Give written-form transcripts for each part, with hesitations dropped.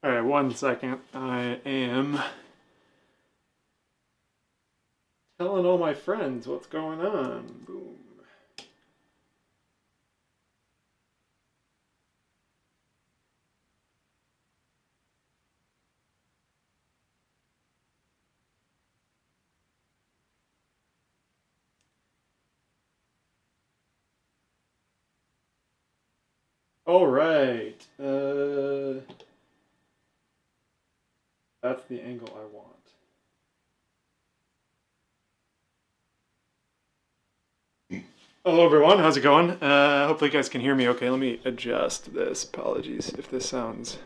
All right, 1 second. I am telling all my friends what's going on. Boom. All right. That's the angle I want. Hello everyone, how's it going? Hopefully you guys can hear me okay. Let me adjust this. Apologies if this sounds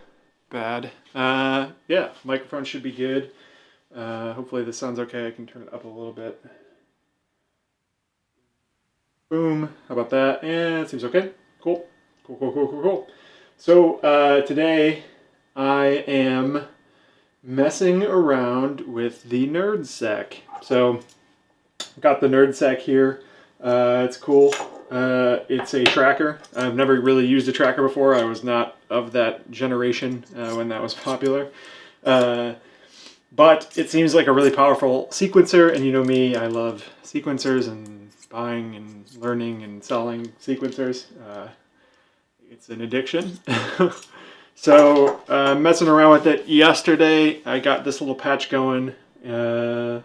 bad. Yeah, microphone should be good. Hopefully this sounds okay. I can turn it up a little bit. Boom, how about that? And it seems okay. Cool. Cool. So today I am messing around with the NerdSeq. So got the NerdSeq here. It's cool. It's a tracker. I've never really used a tracker before. I was not of that generation when that was popular. But it seems like a really powerful sequencer, and you know me, I love sequencers and buying and learning and selling sequencers. It's an addiction. So messing around with it yesterday, I got this little patch going. Yeah.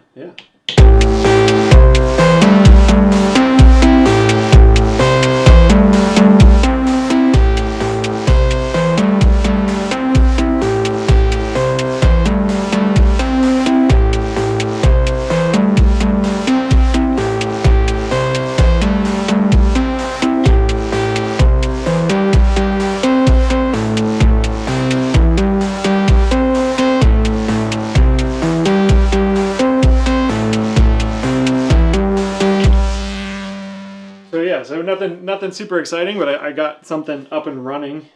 So nothing super exciting, but I got something up and running,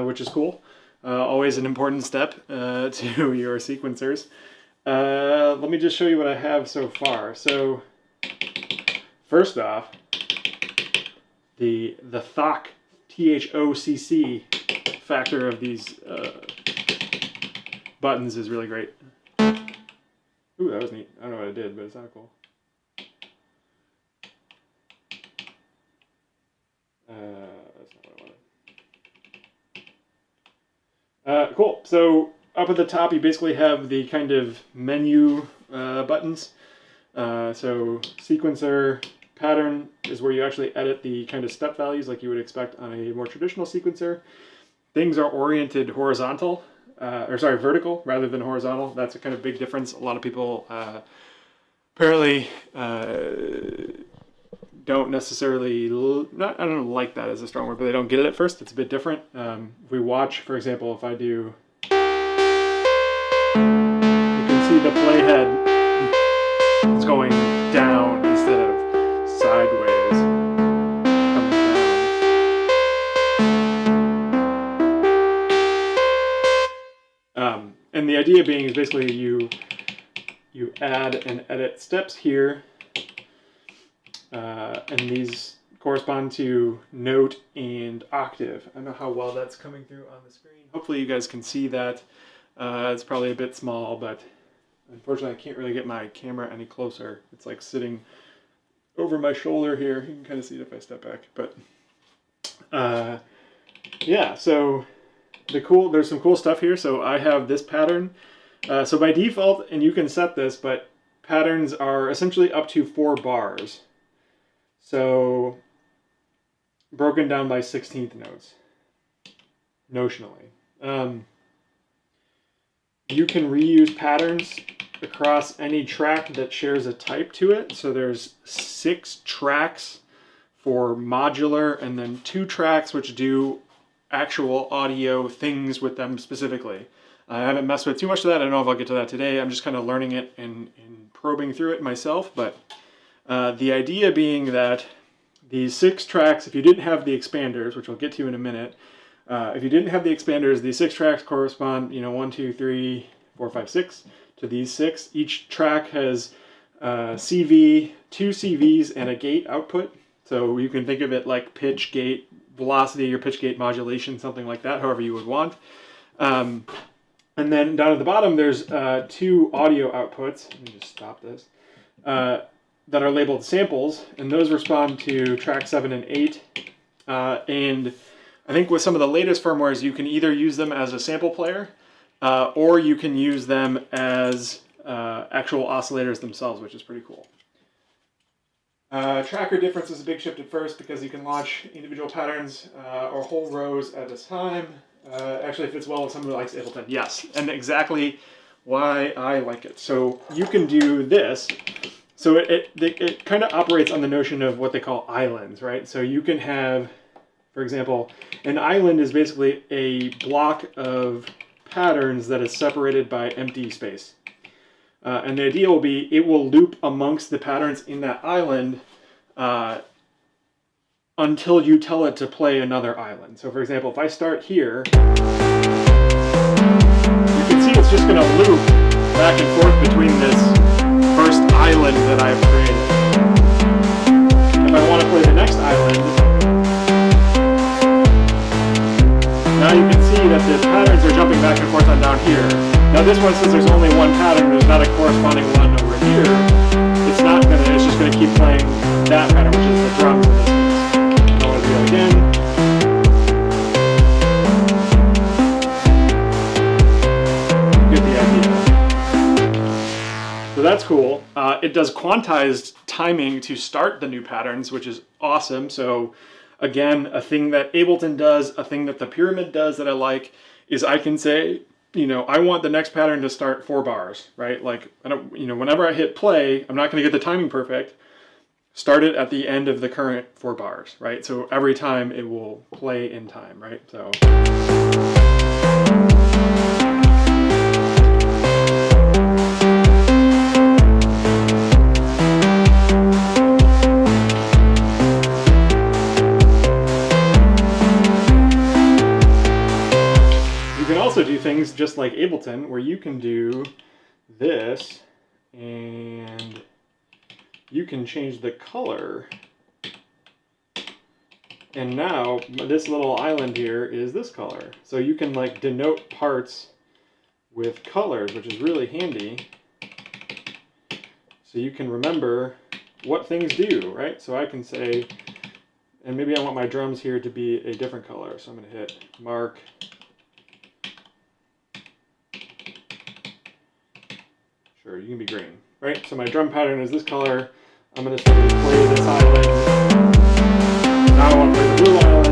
which is cool. Always an important step to your sequencers. Let me just show you what I have so far. So first off, the THOC, THOCC factor of these buttons is really great. Ooh, that was neat. I don't know what I did, but it sounded cool. That's not what I wanted. Cool. So up at the top, you basically have the kind of menu buttons. So sequencer, pattern is where you actually edit the kind of step values like you would expect on a more traditional sequencer. Things are oriented horizontal, vertical rather than horizontal. That's a kind of big difference. A lot of people apparently don't necessarily, I don't like that as a strong word, but they don't get it at first. It's a bit different. If we watch, for example, if I do, you can see the playhead is going down instead of sideways, coming down. And the idea being is basically you add and edit steps here. And these correspond to note and octave. I don't know how well that's coming through on the screen. Hopefully you guys can see that. It's probably a bit small, but unfortunately I can't really get my camera any closer. It's like sitting over my shoulder here. You can kind of see it if I step back. But yeah, so there's some cool stuff here. So I have this pattern. So by default, and you can set this, but patterns are essentially up to 4 bars. So broken down by 16th notes, notionally. You can reuse patterns across any track that shares a type to it. So there's 6 tracks for modular, and then 2 tracks which do actual audio things with them specifically. I haven't messed with too much of that. I don't know if I'll get to that today. I'm just kind of learning it and probing through it myself, but the idea being that these 6 tracks, if you didn't have the expanders, which we'll get to in a minute, if you didn't have the expanders, these 6 tracks correspond, 1, 2, 3, 4, 5, 6 to these 6. Each track has CV, 2 CVs, and a gate output. So you can think of it like pitch, gate, velocity, or pitch, gate modulation, something like that, however you would want. And And then down at the bottom, there's 2 audio outputs. Let me just stop this. That are labeled samples, and those respond to track 7 and 8. And I think with some of the latest firmwares, you can either use them as a sample player, or you can use them as actual oscillators themselves, which is pretty cool. Tracker difference is a big shift at first because you can launch individual patterns or whole rows at a time. Actually fits well with someone who likes Ableton. Yes, and exactly why I like it. So you can do this. So it kind of operates on the notion of what they call islands, right? So you can have, for example, an island is basically a block of patterns that is separated by empty space. And the idea will be it will loop amongst the patterns in that island until you tell it to play another island. So for example, if I start here, you can see it's just going to loop back and forth between this first island that I've created. If I want to play the next island, now you can see that the patterns are jumping back and forth on down here. Now this one, since there's only one pattern, there's not a corresponding one over here. It's not gonna. It's just gonna keep playing that pattern, which is the drums in this case. I want to do it again. Get the idea. So that's cool. It does quantized timing to start the new patterns, which is awesome. So again, a thing that Ableton does, a thing that the Pyramid does that I like, is I can say, you know, I want the next pattern to start 4 bars, right? Like, I don't, you know, whenever I hit play, I'm not going to get the timing perfect. Start it at the end of the current 4 bars, right? So every time it will play in time, right? So. Also do things just like Ableton, where you can do this and you can change the color, and now this little island here is this color, so you can like denote parts with colors, which is really handy, so you can remember what things do, right? So I can say, and maybe I want my drums here to be a different color, so I'm going to hit mark. Sure, you can be green, right? So my drum pattern is this color. I'm going to say play this island. Now I want to play the blue island.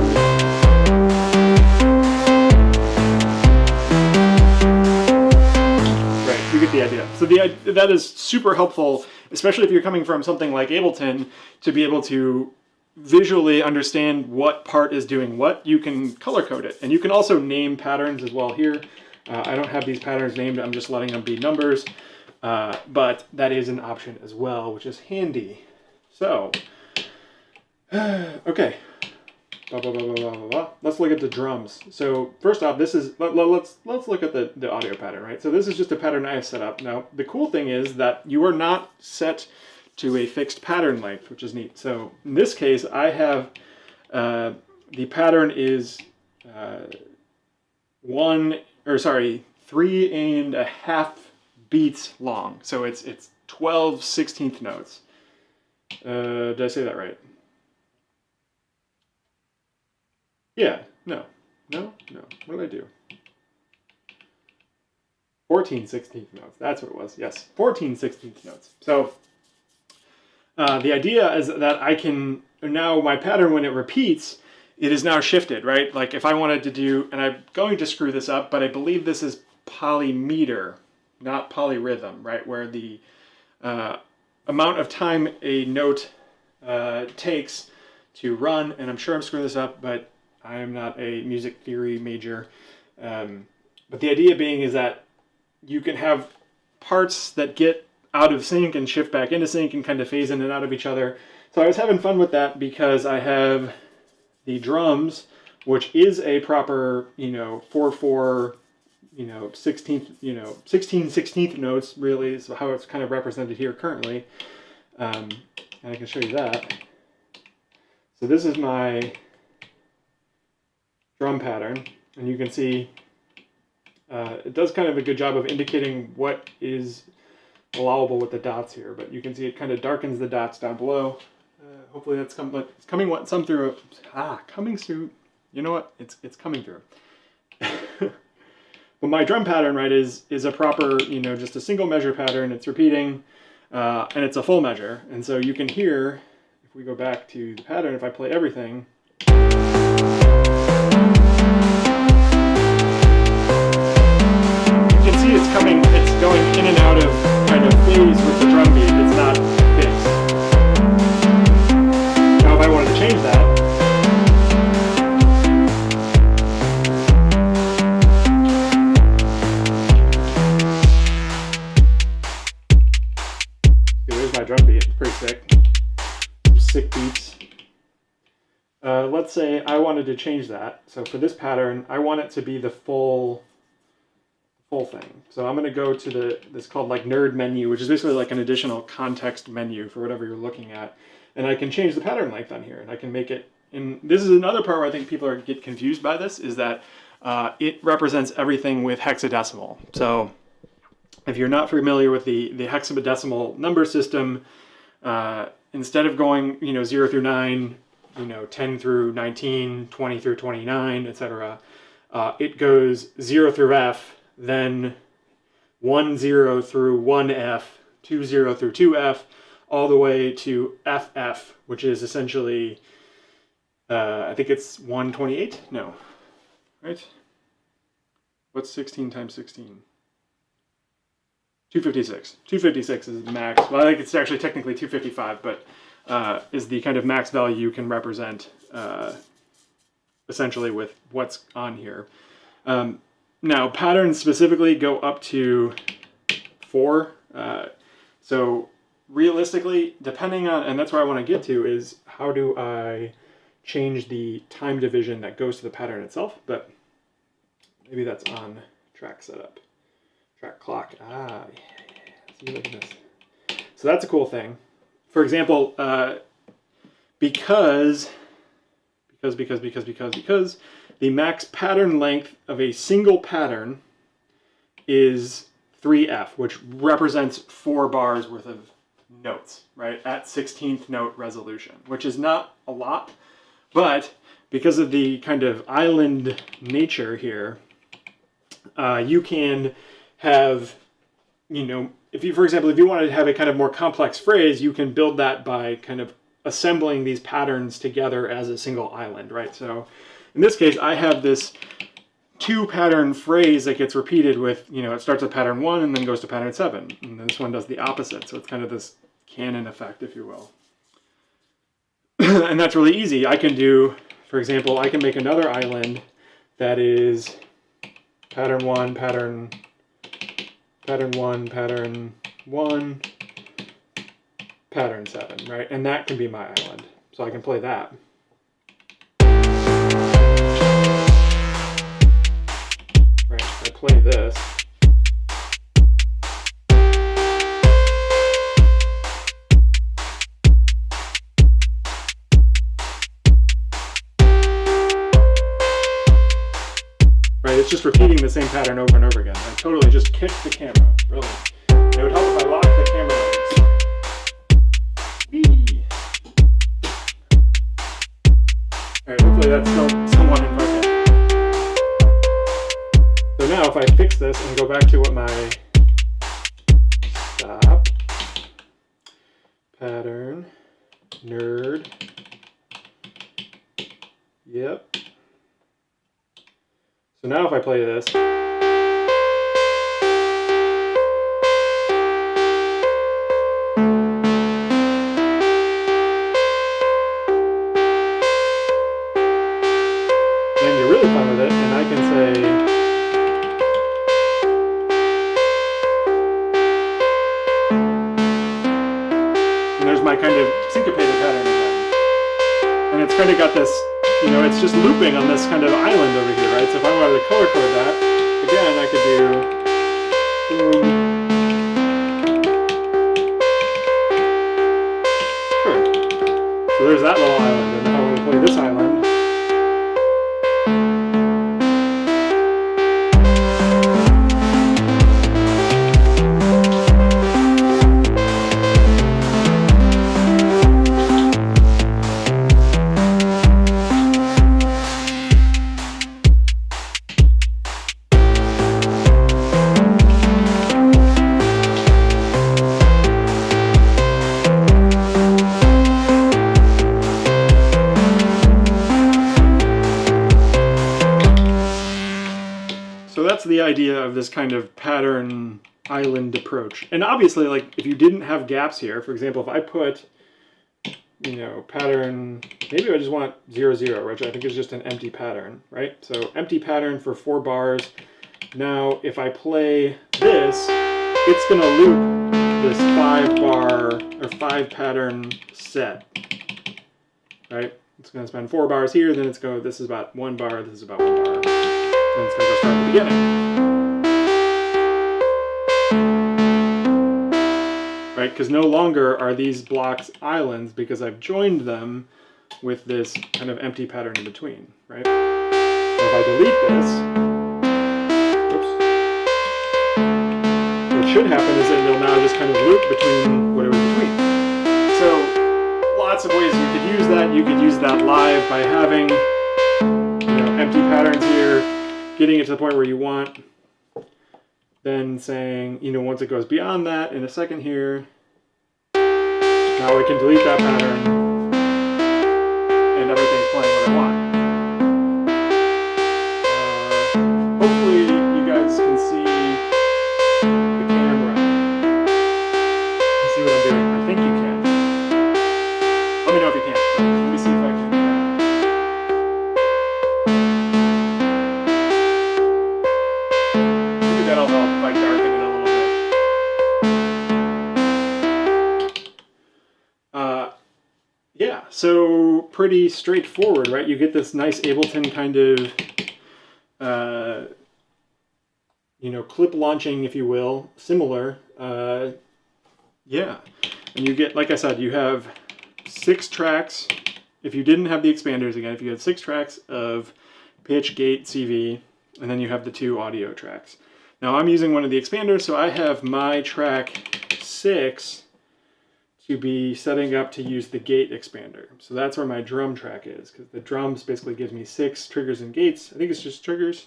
Right, you get the idea. So that is super helpful, especially if you're coming from something like Ableton, to be able to visually understand what part is doing what. You can color code it. And you can also name patterns as well here. I don't have these patterns named. I'm just letting them be numbers. But that is an option as well, which is handy. So, okay. Let's look at the drums. So first off, this is let's look at the audio pattern, right? So this is just a pattern I have set up. Now the cool thing is that you are not set to a fixed pattern length, which is neat. So in this case, I have the pattern is 3.5 beats long. So it's 12 16th notes. Did I say that right? Yeah, no. What did I do? 14 16th notes. That's what it was. Yes, 14 16th notes. So the idea is that I can, now my pattern, when it repeats, it is now shifted, right? Like if I wanted to do, and I'm going to screw this up, but I believe this is polymeter, not polyrhythm, right? Where the amount of time a note takes to run, and I'm sure I'm screwing this up, but I am not a music theory major. But the idea being is that you can have parts that get out of sync and shift back into sync and kind of phase in and out of each other. So I was having fun with that because I have the drums, which is a proper, 4/4, 16th, 16 16th notes really is how it's kind of represented here currently. And I can show you that. So this is my drum pattern, and you can see It does kind of a good job of indicating what is allowable with the dots here, but you can see it kind of darkens the dots down below. Hopefully that's coming through. Coming through. You know what? It's coming through. But my drum pattern, right, is a proper, just a single measure pattern. It's repeating, and it's a full measure. And so you can hear, if we go back to the pattern, if I play everything, it's going in and out of kind of phase with the drum beat. It's not fixed. Now if I wanted to change that, there's my drum beat. It's pretty sick. Some sick beats. Let's say I wanted to change that. So for this pattern, I want it to be the full thing. So I'm going to go to this called like nerd menu, which is basically like an additional context menu for whatever you're looking at. And I can change the pattern length on here, and I can make it, and this is another part where I think people get confused by this, is that it represents everything with hexadecimal. So if you're not familiar with the hexadecimal number system, instead of going 0 through 9, 10 through 19, 20 through 29, etc., it goes 0 through F, then 10 through 1F, 20 through 2F, all the way to FF, which is essentially, I think it's 128? No, right? What's 16 times 16? 256. 256 is the max. Well, I think it's actually technically 255, but is the kind of max value you can represent essentially with what's on here. Now, patterns specifically go up to 4. So realistically, depending on, and that's where I want to get to, is how do I change the time division that goes to the pattern itself? But maybe that's on track setup, track clock. See, look at this. So that's a cool thing. For example, because the max pattern length of a single pattern is 3F, which represents 4 bars worth of notes, right, at 16th note resolution, which is not a lot, but because of the kind of island nature here, you can have, if you, for example, if you wanted to have a kind of more complex phrase, you can build that by kind of assembling these patterns together as a single island, right? So in this case, I have this 2-pattern phrase that gets repeated with, it starts at pattern 1 and then goes to pattern 7. And this one does the opposite. So it's kind of this canon effect, if you will. And that's really easy. I can do, for example, I can make another island that is pattern 1, pattern 1, pattern 1, pattern 7, right? And that can be my island. So I can play that. Right, I play this. Right, it's just repeating the same pattern over and over again. I totally just kicked the camera, really. It would help if I locked the camera legs. Whee! Alright, hopefully that's still somewhat in focus. So now if I fix this and go back to what my stop, pattern, nerd, yep. So now if I play this, then you're really fun with it, and I can say, and there's my kind of syncopated pattern again. And it's kind of got this, it's just looping on this kind of island over here, right? So if I wanted to color code that, again, I could do boom. Sure. So there's that little island, and if I want to play this island, So that's the idea of this kind of pattern island approach. And obviously, like, if you didn't have gaps here, for example, if I put, you know, pattern, maybe I just want 0, 0, which I think is just an empty pattern, right? So empty pattern for 4 bars. Now, if I play this, it's going to loop this 5 bar or 5 pattern set, right? It's going to spend 4 bars here, then it's go. This is about 1 bar, this is about 1 bar, then it's going to go start at the beginning. Right, because no longer are these blocks islands because I've joined them with this kind of empty pattern in between, right? So if I delete this, oops, what should happen is that it'll now just kind of loop between what it was between. So lots of ways you could use that. You could use that live by having, you know, empty patterns here, getting it to the point where you want. Then saying, you know, once it goes beyond that in a second here, now we can delete that pattern and everything's playing what I want. Hopefully you guys can see the camera. You see what I'm doing? I think you can. Let me know if you can. Let me see if I can. That'll help if I darken it a little bit. Yeah, so pretty straightforward, right? You get this nice Ableton kind of, you know, clip launching, if you will, similar. Yeah, and you get, like I said, you have 6 tracks. If you didn't have the expanders, again, if you had 6 tracks of pitch, gate, CV, and then you have the 2 audio tracks. Now I'm using one of the expanders, so I have my track 6 to be setting up to use the gate expander. So that's where my drum track is, because the drums basically gives me 6 triggers and gates. I think it's just triggers.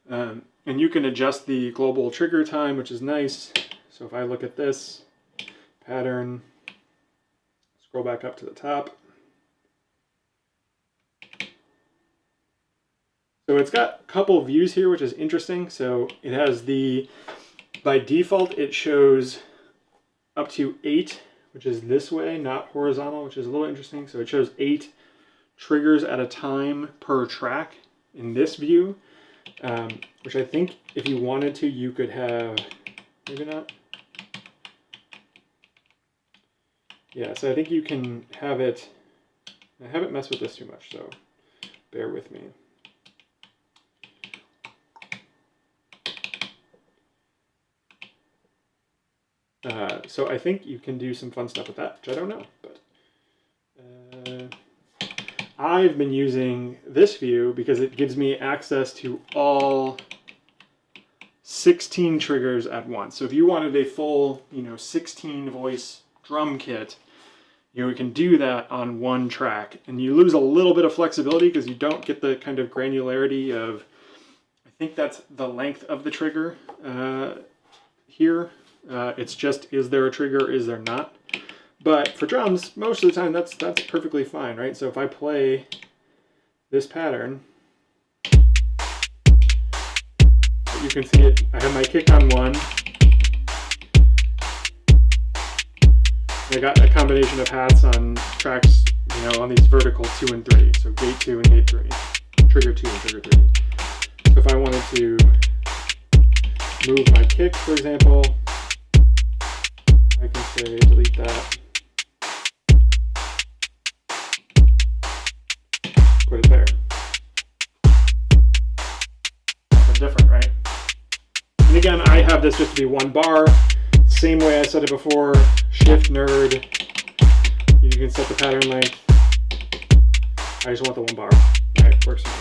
And you can adjust the global trigger time, which is nice. So if I look at this pattern, scroll back up to the top. So it's got a couple of views here, which is interesting. So it has the, by default, it shows up to 8, which is this way, not horizontal, which is a little interesting. So it shows 8 triggers at a time per track in this view, which I think if you wanted to, you could have, maybe not. Yeah, so I think you can have it, I haven't messed with this too much, so bear with me. So I think you can do some fun stuff with that, which I don't know, but I've been using this view because it gives me access to all 16 triggers at once. So if you wanted a full, you know, 16 voice drum kit, you know, we can do that on one track, and you lose a little bit of flexibility because you don't get the kind of granularity of, I think that's the length of the trigger here. It's just, is there a trigger, is there not? But for drums, most of the time that's perfectly fine, right? So if I play this pattern, you can see it, I have my kick on 1. I got a combination of hats on tracks, you know, on these vertical 2 and 3. So gate 2 and gate 3, trigger 2 and trigger 3. So if I wanted to move my kick, for example, I can say delete that, put it there. Something different, right? And again, I have this just to be 1 bar. Same way I said it before, shift nerd. You can set the pattern length. I just want the 1 bar. Right, works for me.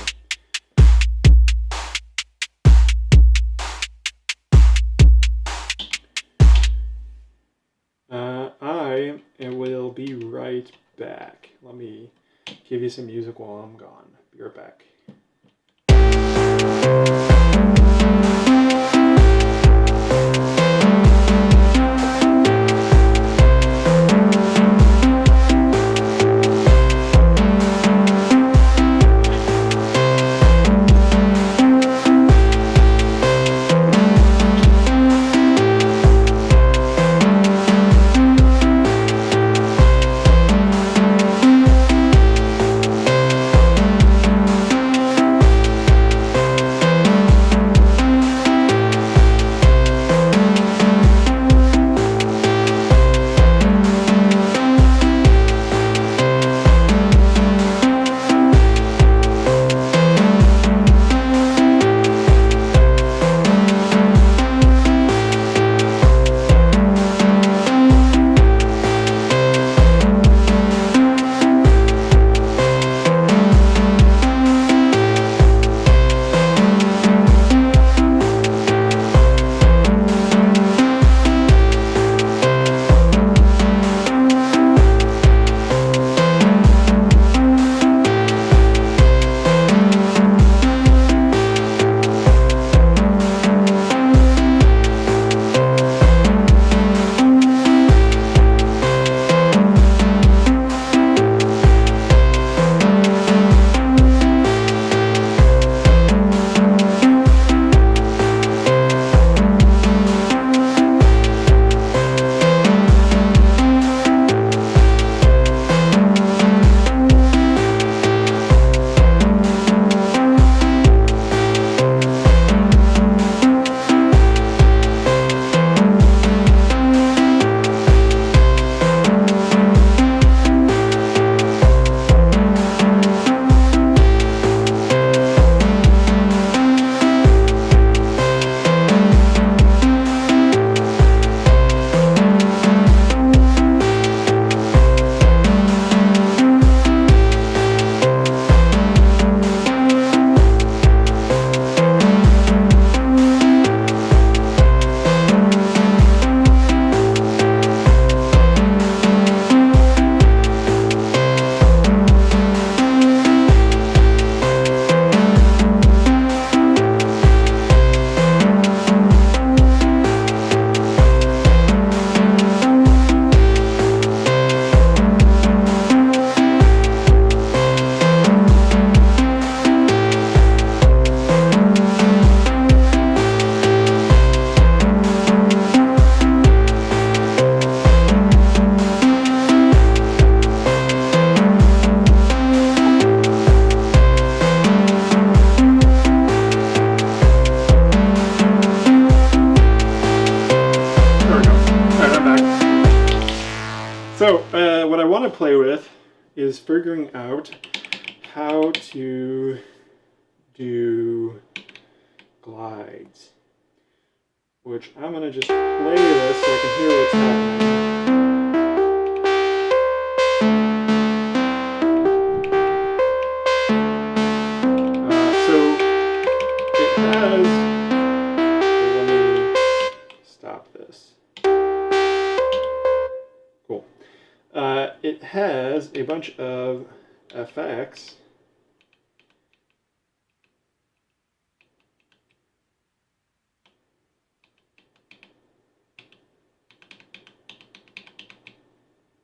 I will be right back. Let me give you some music while I'm gone. Be right back. play with is figuring out how to do glides, which I'm going to just play this so I can hear what's happening. So it has, let me stop this. Cool. It has a bunch of effects.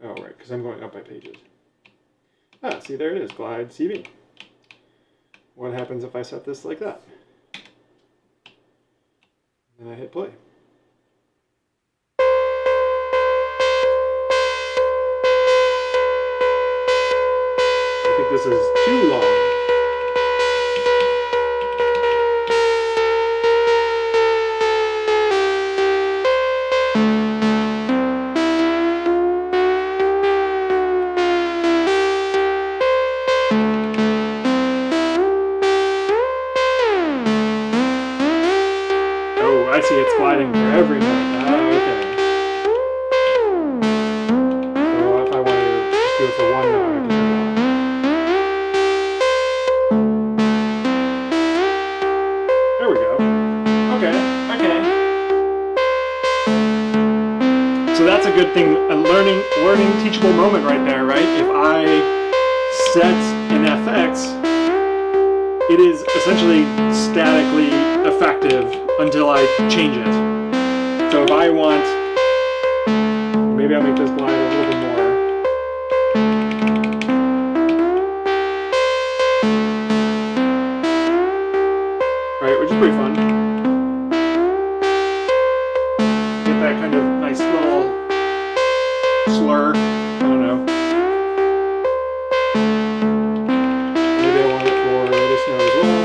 Oh, right, because I'm going up by pages. Ah, see, there it is, Glide CV. What happens if I set this like that? And I hit play. I think this is too long. Oh, I see, it's gliding for every note. Ah, okay. So if I wanted to just do it for one note, I can do that. There we go. Okay, okay. So that's a good thing, a learning teachable moment right there, right? If I set an FX, it is essentially statically effective until I change it. So if I want, maybe I'll make this glide a little bit more. Right, which is pretty fun. Get that kind of nice little slur. I don't know. Maybe I want it for this note as well.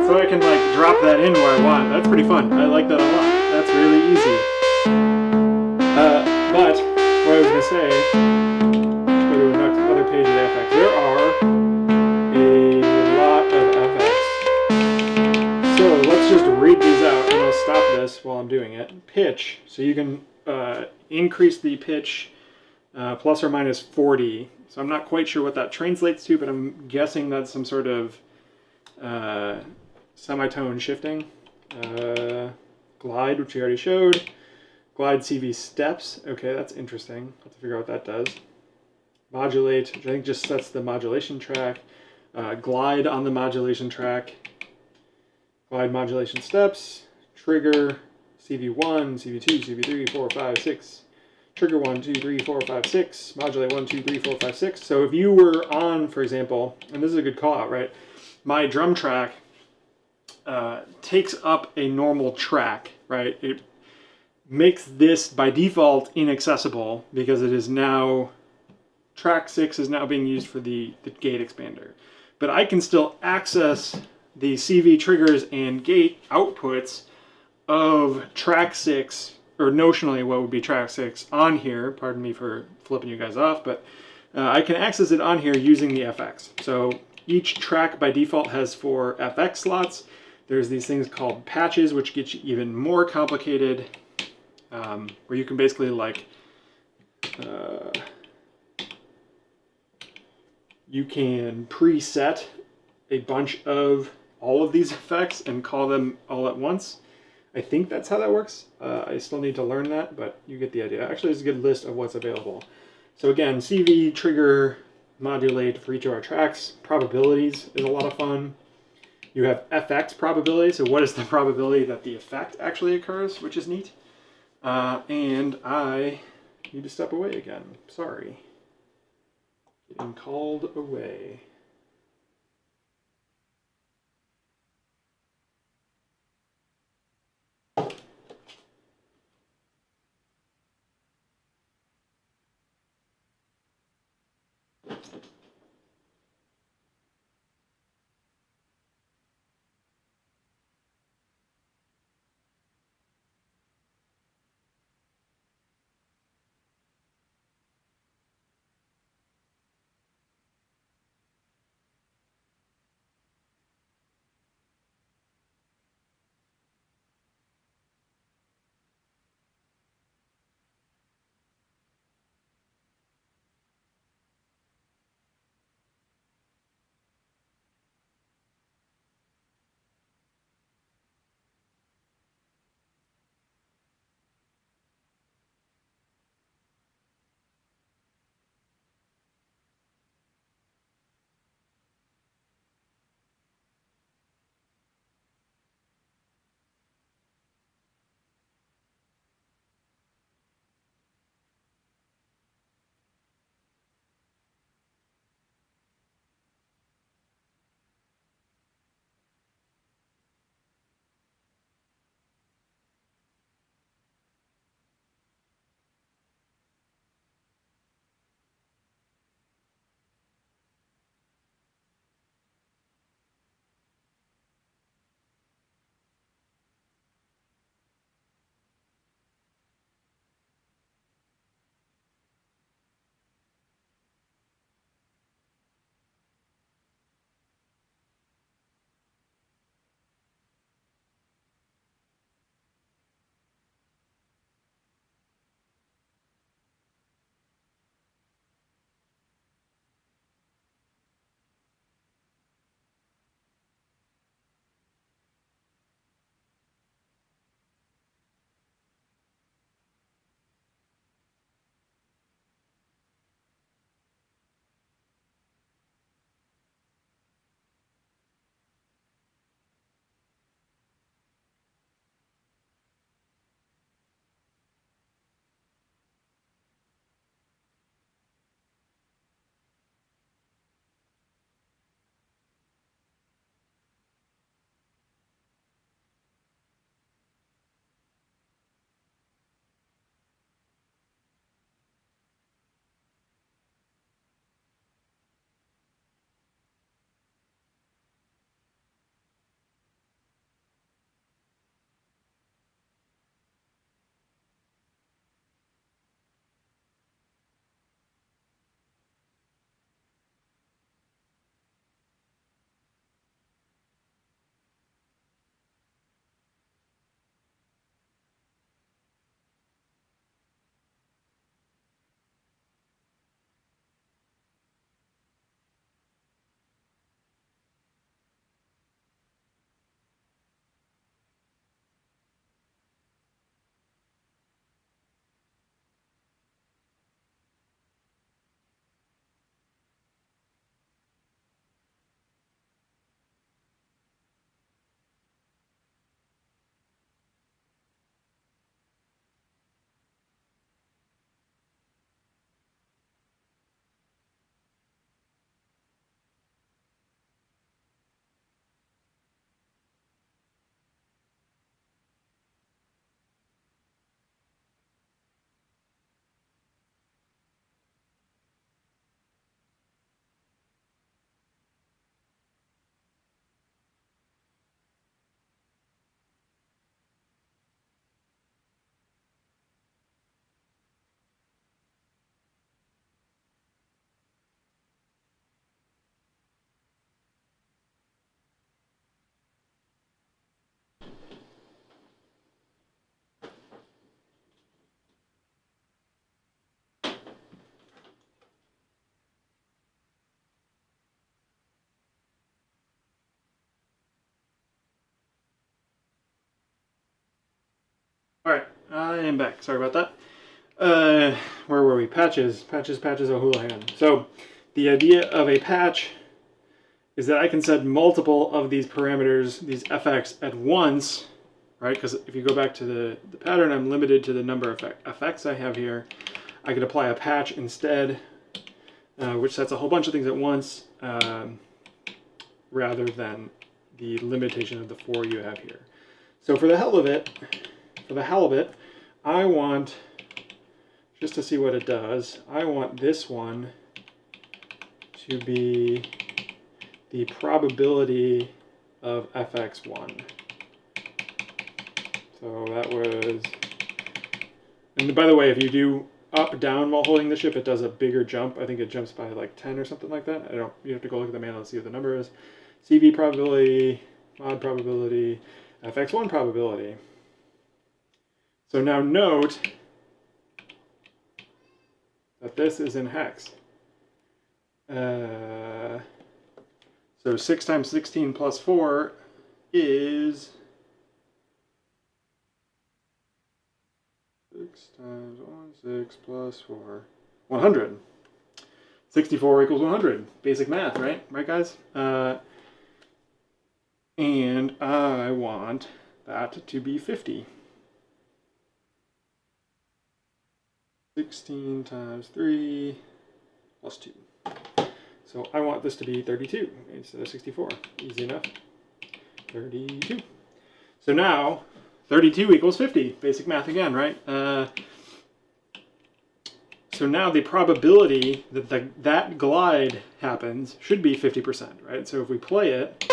So I can like drop that in where I want. That's pretty fun. I like that a lot. That's really easy. But what I was going to say, let's go to another page of the FX. There are a lot of FX. So let's just read these out and I'll stop this while I'm doing it. Pitch. So you can increase the pitch plus or minus 40. So I'm not quite sure what that translates to, but I'm guessing that's some sort of semitone shifting. Glide, which we already showed. Glide CV steps. Okay, that's interesting. I'll have to figure out what that does. Modulate, which I think just sets the modulation track. Glide on the modulation track. Glide modulation steps. Trigger, CV1, CV2, CV3, 4, 5, 6. Trigger 1, 2, 3, 4, 5, 6. Modulate 1, 2, 3, 4, 5, 6. So if you were on, for example, and this is a good call out, right? My drum track takes up a normal track, right? It makes this by default inaccessible because it is now, track 6 is now being used for the gate expander. But I can still access the CV triggers and gate outputs of track 6, or notionally what would be track 6 on here. Pardon me for flipping you guys off, but I can access it on here using the FX. So each track by default has 4 FX slots. There's these things called patches, which get you even more complicated, where you can basically like, you can preset a bunch of all of these effects and call them all at once. I think that's how that works. I still need to learn that, but you get the idea. Actually, there's a good list of what's available. So again, CV, trigger, modulate for each of our tracks. Probabilities is a lot of fun. You have FX probability, so what is the probability that the effect actually occurs, which is neat. And I need to step away again. Sorry. Getting called away. Alright, I am back. Sorry about that. Where were we? Patches. Patches, patches, O'Houlihan. So, the idea of a patch is that I can set multiple of these parameters, these fx, at once, right? Because if you go back to the pattern, I'm limited to the number of fx I have here. I could apply a patch instead, which sets a whole bunch of things at once, rather than the limitation of the 4 you have here. So for the hell of it, I want, just to see what it does, I want this one to be the probability of fx1. So that was, and by the way, if you do up, down while holding the ship, it does a bigger jump. I think it jumps by like 10 or something like that. You have to go look at the manual and see what the number is. CV probability, mod probability, fx1 probability. So now note that this is in hex. So 6 times 16 plus 4 is 6 times 1, 6 plus 4, 100. 64 equals 100. Basic math, right? Right, guys? And I want that to be 50. 16 times 3 plus 2. So I want this to be 32 instead of 64. Easy enough. 32. So now 32 equals 50. Basic math again, right? So now the probability that that glide happens should be 50%, right? So if we play it,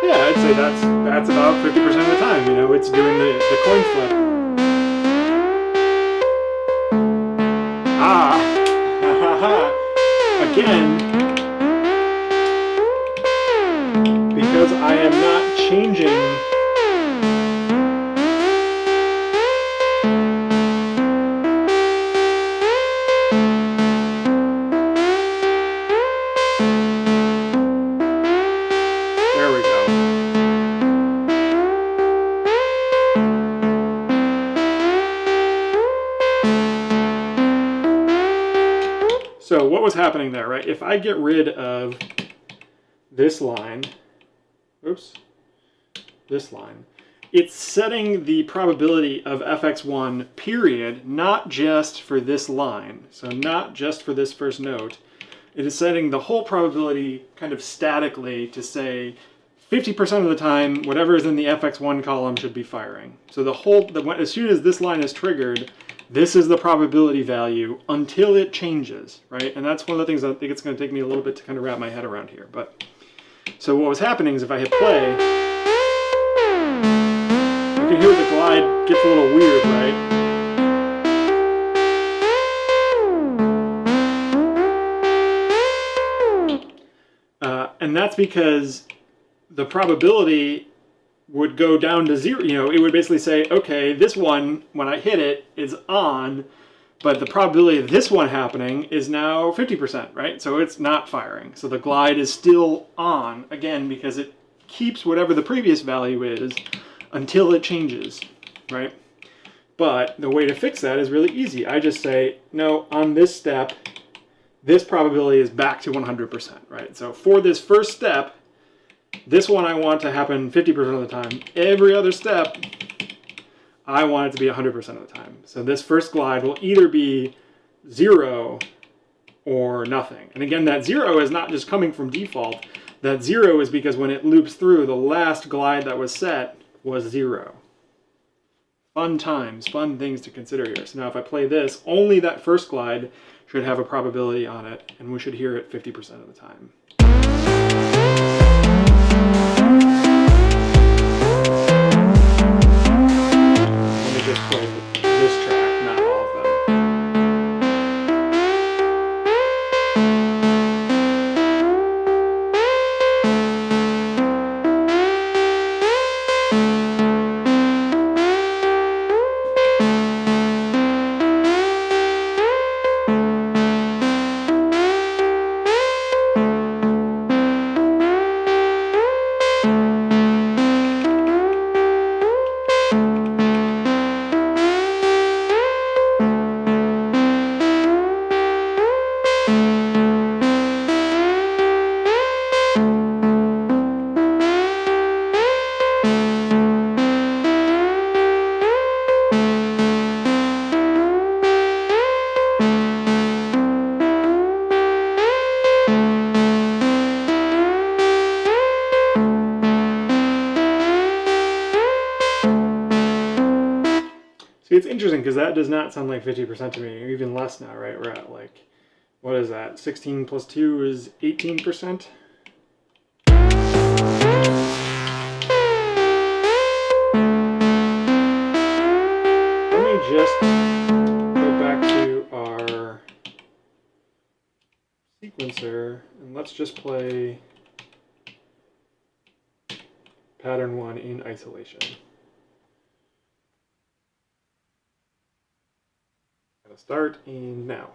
yeah, I'd say that's about 50% of the time. You know, it's doing the coin flip. Again, because I am not changing there we go. So what was happening there, right? If I get rid of this line, oops, this line, it's setting the probability of fx1 period, not just for this line, so not just for this first note. It is setting the whole probability kind of statically to say 50% of the time, whatever is in the fx1 column should be firing. So as soon as this line is triggered, this is the probability value until it changes, right? And that's one of the things I think it's going to take me a little bit to kind of wrap my head around here. But so what was happening is if I hit play, you can hear the glide gets a little weird, right? And that's because the probability would go down to 0. You know, it would basically say, okay, this one, when I hit it, is on, but the probability of this one happening is now 50%, right? So it's not firing. So the glide is still on, again, because it keeps whatever the previous value is until it changes, right? But the way to fix that is really easy. I just say, no, on this step, this probability is back to 100%, right? So for this first step, this one I want to happen 50% of the time. Every other step, I want it to be 100% of the time. So this first glide will either be 0 or nothing. And again, that 0 is not just coming from default. That 0 is because when it loops through, the last glide that was set was 0. Fun times, fun things to consider here. So now if I play this, only that first glide should have a probability on it, and we should hear it 50% of the time. Let me just play this track, not all of them. See, it's interesting because that does not sound like 50% to me, or even less now, right? We're at like, what is that? 16 plus 2 is 18%. Let me just go back to our sequencer and let's just play pattern 1 in isolation. Gonna start in now.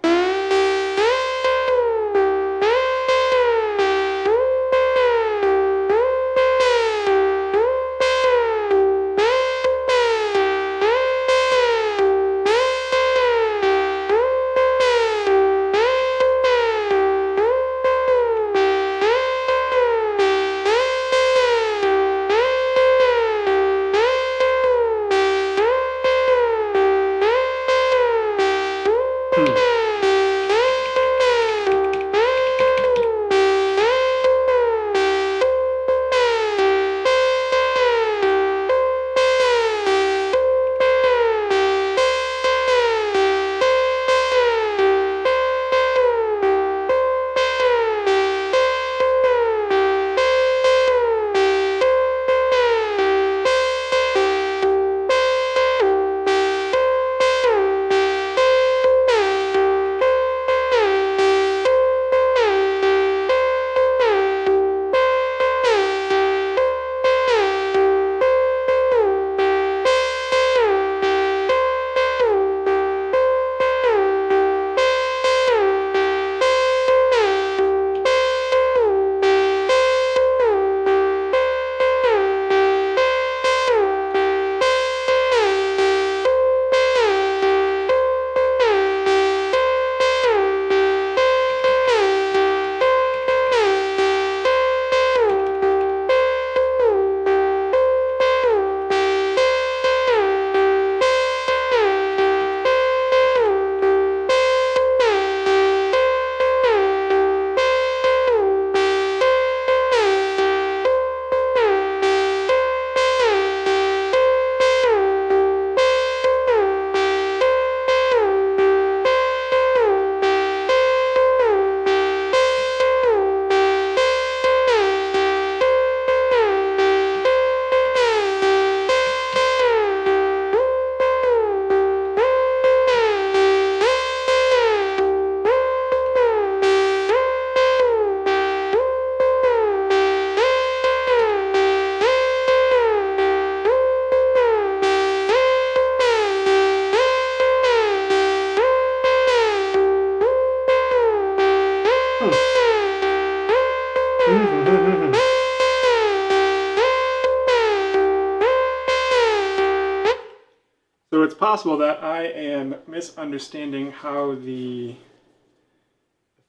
So it's possible that I am misunderstanding how the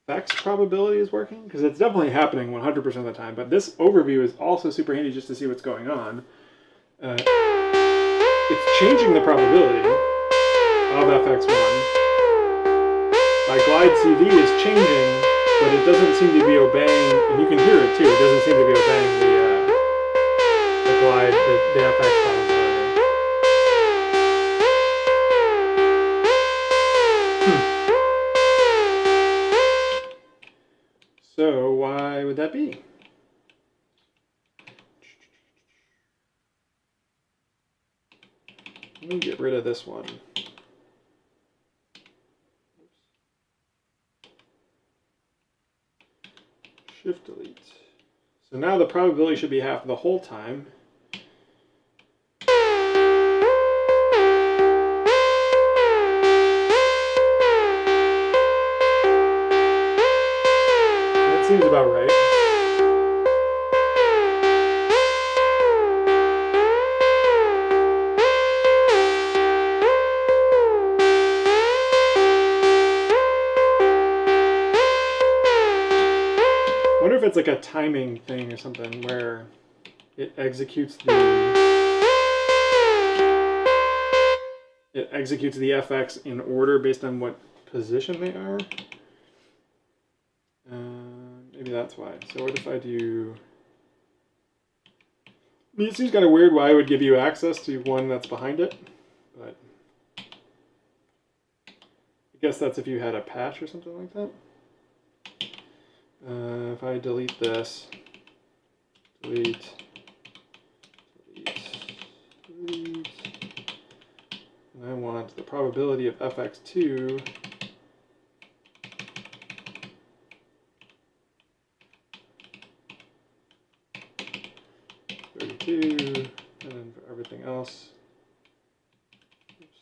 effects probability is working, because it's definitely happening 100% of the time, but this overview is also super handy just to see what's going on. It's changing the probability of FX1. My glide CV is changing, but it doesn't seem to be obeying, and you can hear it too, it doesn't seem to be obeying the glide, the FX probability. So why would that be? Let me get rid of this one. Shift delete. So now the probability should be half the whole time. That seems about right. I wonder if it's like a timing thing or something where it executes the FX in order based on what position they are. Maybe that's why. So what if I do? I mean, it seems kind of weird why I would give you access to one that's behind it, but I guess that's if you had a patch or something like that. If I delete this, delete, and I want the probability of fx2 32, and then for everything else, oops,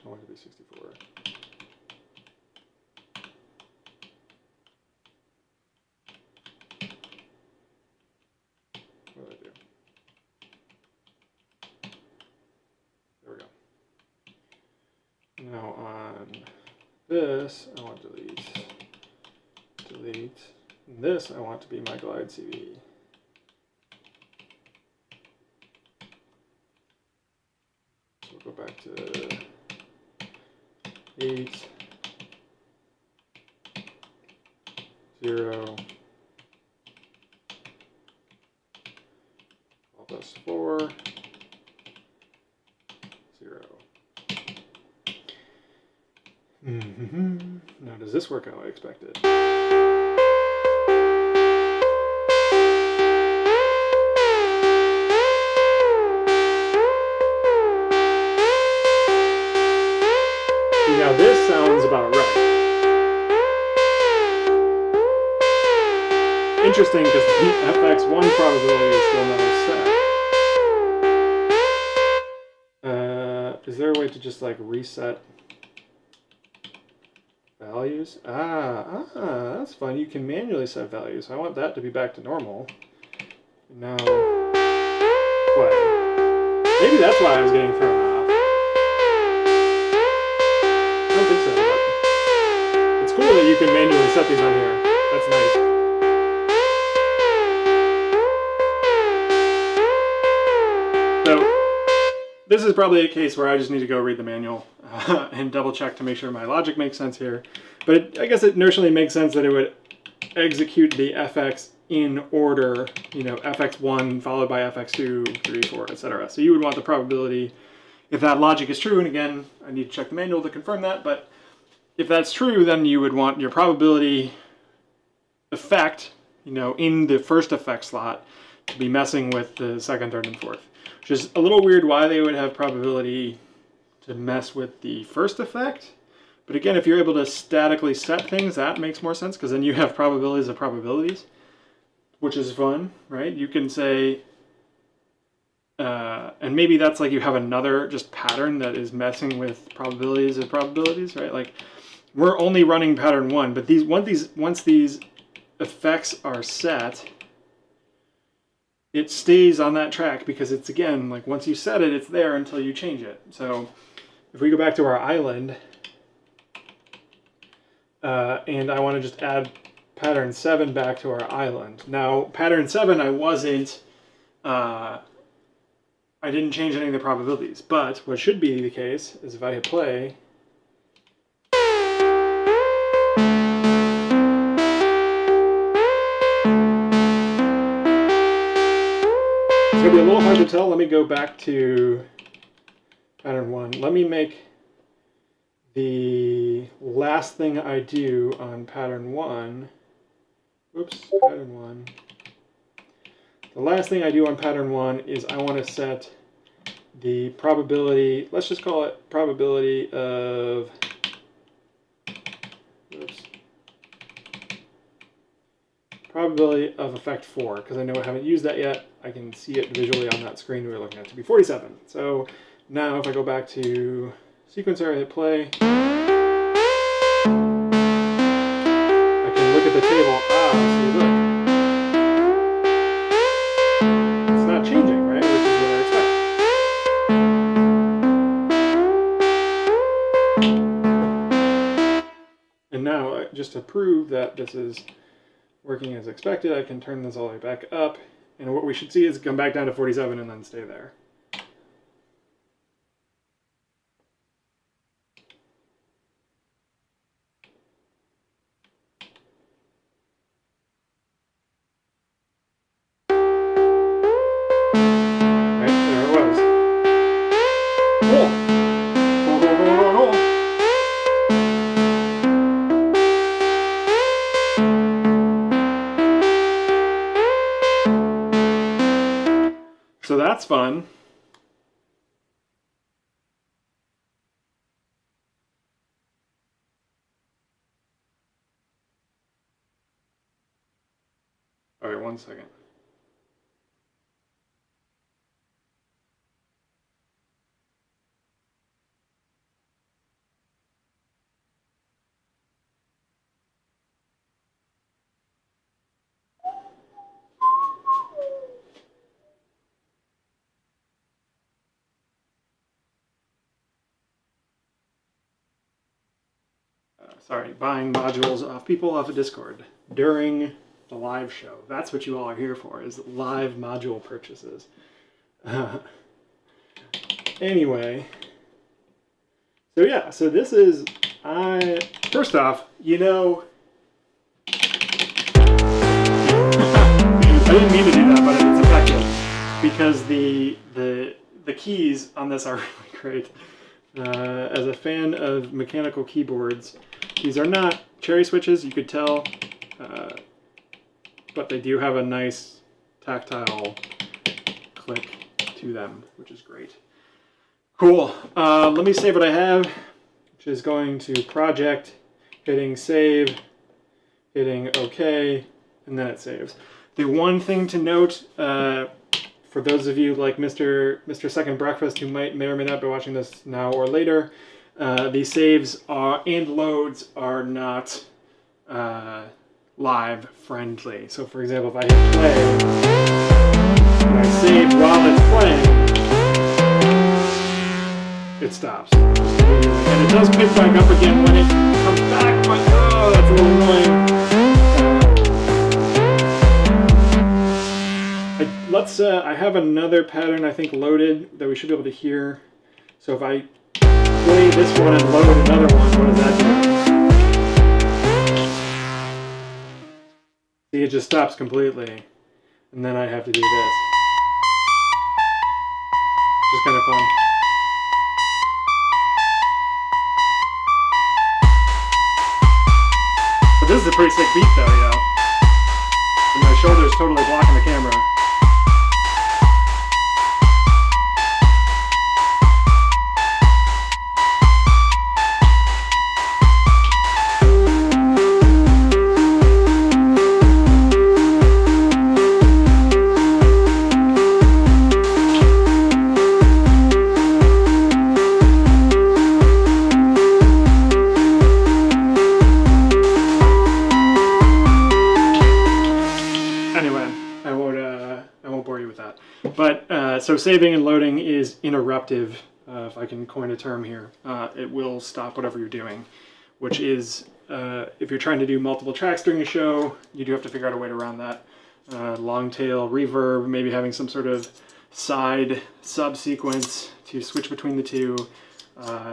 I want it to be 64. What did I do? There we go. Now on this, I want to delete. And this, I want to be my glide CV. So we'll go back to 8, 0, plus 4, 0. Now, does this work how I expected? Now this sounds about right. Interesting because the fx1 probability is still not set. Is there a way to just like reset values? That's fun. You can manually set values. I want that to be back to normal. Now, what? Maybe that's why I was getting thrown off. I don't think so, but it's cool that you can manually set these on here. That's nice. So, this is probably a case where I just need to go read the manual and double check to make sure my logic makes sense here. But I guess it inertially makes sense that it would execute the fx in order, you know, fx1 followed by fx2, 3, 4, etc. So you would want the probability, if that logic is true, and again, I need to check the manual to confirm that, but if that's true, then you would want your probability effect, you know, in the first effect slot to be messing with the second, third, and fourth. Which is a little weird why they would have probability to mess with the first effect. But again, if you're able to statically set things, that makes more sense, because then you have probabilities of probabilities, which is fun, right? You can say, and maybe that's like you have another just pattern that is messing with probabilities of probabilities, right? Like we're only running pattern 1, but once these effects are set, it stays on that track because it's, again, like once you set it, it's there until you change it. So if we go back to our island, and I want to just add pattern 7 back to our island. Now, pattern 7, I didn't change any of the probabilities, but what should be the case is if I hit play, it's going to be a little hard to tell. Let me go back to pattern 1. Let me make the last thing I do on pattern 1, pattern 1. The last thing I do on pattern 1 is I want to set the probability, let's just call it probability of, probability of effect 4, because I know I haven't used that yet. I can see it visually on that screen we were looking at to be 47. So now if I go back to sequencer, I hit play, I can look at the table. See, look. It's not changing, right? Which is what I expect. And now, just to prove that this is working as expected, I can turn this all the way back up. And what we should see is come back down to 47 and then stay there. Right, there it was. Cool. Cool. Okay, 1 second. Sorry, buying modules off people off of Discord during the live show. That's what you all are here for, is live module purchases. Anyway, so yeah, so this is, first off, you know, I didn't mean to do that, but it's effective because the keys on this are really great. As a fan of mechanical keyboards, these are not cherry switches, you could tell, but they do have a nice tactile click to them, which is great. Cool. Let me save what I have, which is going to project, hitting save, hitting OK, and then it saves. The one thing to note, for those of you like Mr. Second Breakfast who may or may not be watching this now or later, these saves and loads are not live friendly. So for example, if I hit play and I save while it's playing, it stops. And it does pick back up again when it comes back, but oh, that's a little annoying. I have another pattern I think loaded that we should be able to hear. So if I play this one and load another one, what does that do? See, it just stops completely. And then I have to do this. Which is kind of fun. But this is a pretty sick beat though, yo. And my shoulder's totally blocking the camera. So saving and loading is interruptive, if I can coin a term here. It will stop whatever you're doing, which is, if you're trying to do multiple tracks during a show, you do have to figure out a way around that. Long tail, reverb, maybe having some sort of side sub-sequence to switch between the two.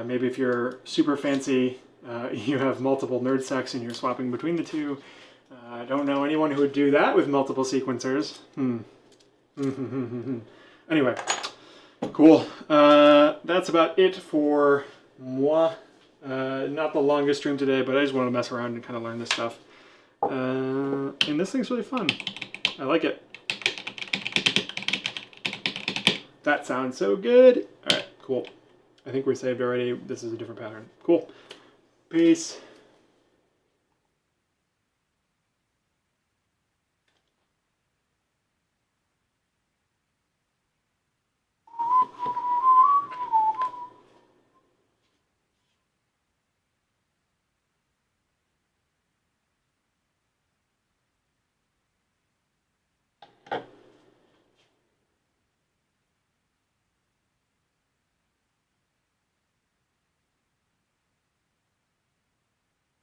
Maybe if you're super fancy, you have multiple NerdSeqs and you're swapping between the two. I don't know anyone who would do that with multiple sequencers. Anyway, cool. That's about it for moi. Not the longest stream today, but I just want to mess around and kind of learn this stuff. And this thing's really fun. I like it. That sounds so good. All right, cool. I think we're saved already. This is a different pattern. Cool. Peace.